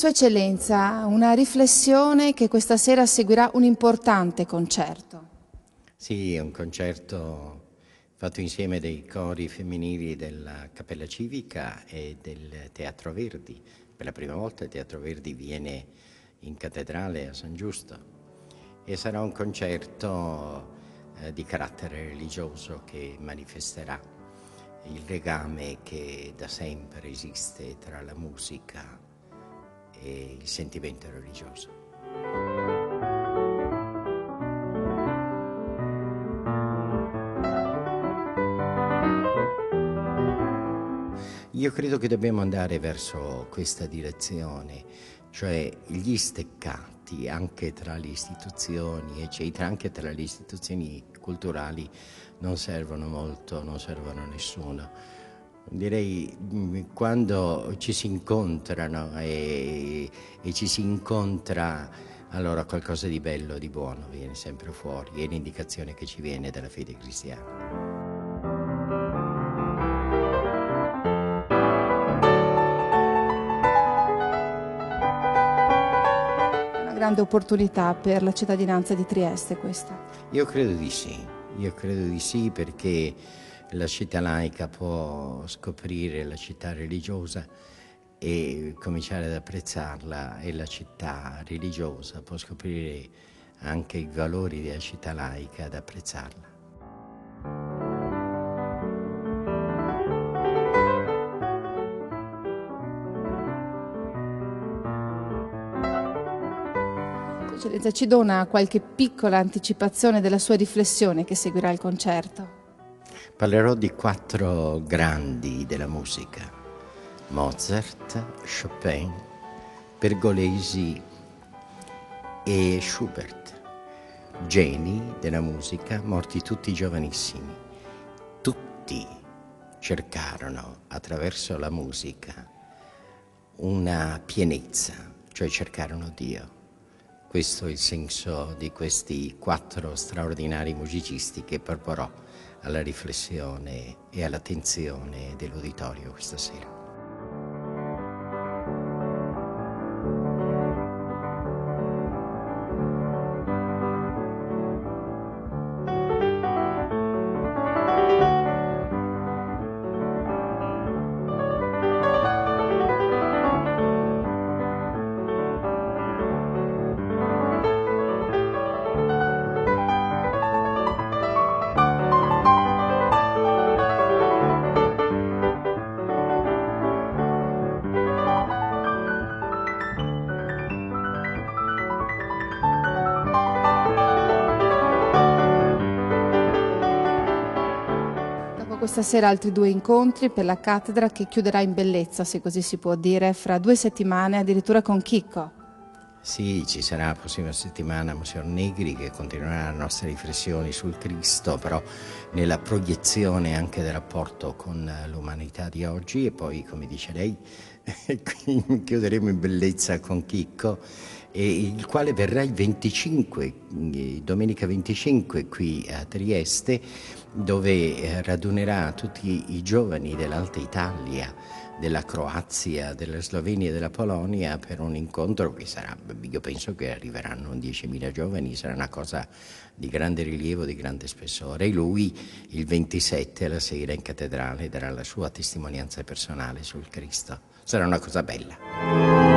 Sua Eccellenza, una riflessione che questa sera seguirà un importante concerto. Sì, è un concerto fatto insieme dei cori femminili della Cappella Civica e del Teatro Verdi. Per la prima volta il Teatro Verdi viene in cattedrale a San Giusto e sarà un concerto di carattere religioso che manifesterà il legame che da sempre esiste tra la musica e il sentimento religioso. Io credo che dobbiamo andare verso questa direzione, cioè gli steccati anche tra le istituzioni, eccetera, anche tra le istituzioni culturali non servono molto, non servono a nessuno. Direi quando ci si incontrano e ci si incontra, allora qualcosa di bello, di buono viene sempre fuori, è l'indicazione che ci viene dalla fede cristiana. Grande opportunità per la cittadinanza di Trieste questa. Io credo di sì perché la città laica può scoprire la città religiosa e cominciare ad apprezzarla e la città religiosa può scoprire anche i valori della città laica ad apprezzarla. Eccellenza, ci dona qualche piccola anticipazione della sua riflessione che seguirà il concerto? Parlerò di 4 grandi della musica: Mozart, Chopin, Pergolesi e Schubert, geni della musica, morti tutti giovanissimi. Tutti cercarono attraverso la musica una pienezza, cioè cercarono Dio. Questo è il senso di questi 4 straordinari musicisti che proporrò alla riflessione e all'attenzione dell'uditorio questa sera. Questa sera altri 2 incontri per la cattedra che chiuderà in bellezza, se così si può dire, fra 2 settimane addirittura con Chicco. Sì, ci sarà la prossima settimana Monsignor Negri che continuerà le nostre riflessioni sul Cristo, però nella proiezione anche del rapporto con l'umanità di oggi, e poi, come dice lei, chiuderemo in bellezza con Chicco, il quale verrà il 25, domenica 25 qui a Trieste, dove radunerà tutti i giovani dell'Alta Italia, della Croazia, della Slovenia e della Polonia per un incontro che sarà, io penso che arriveranno 10.000 giovani, sarà una cosa di grande rilievo, di grande spessore. E lui il 27 alla sera in cattedrale darà la sua testimonianza personale sul Cristo. Sarà una cosa bella.